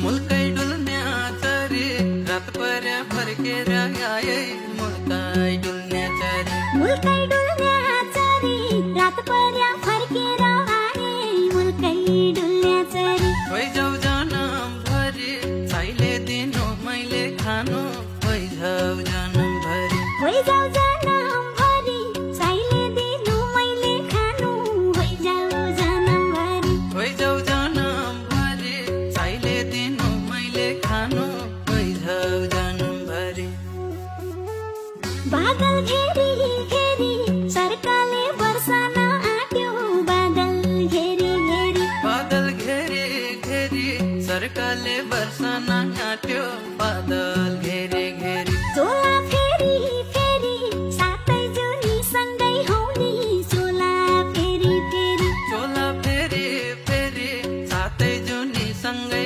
मुल्कै डुल्न्याछ रे रात पर्या फर्केर आए मुल्कै डुल्न्याछ रे मुल्कै डुल्न्याछ रे रात पर्या फर्केर आए मुल्कै डुल्न्याछ रे भइजाऊ जनम भरि साइले दिनु मैले खानु भइजाऊ जनम भरि भइजाऊ जनम भरि साइले दिनु मैले खानु भइजाऊ जनम भरि भइजाऊ जनम भरि साइले दिनु मैले खानु भइजाऊ जनम भरि बादल घेरी घेरी सरकाले वर्षान आट्यो बादल घेरी घेरी बादल घेरी घेरी सरकाले वर्षान आट्यो बादल घेरी घेरी चोला फेरी फेरी सातै जुनी सँगै हौली चोला फेरी फेरी चोला फेरी फेरी सातै जुनी सँगै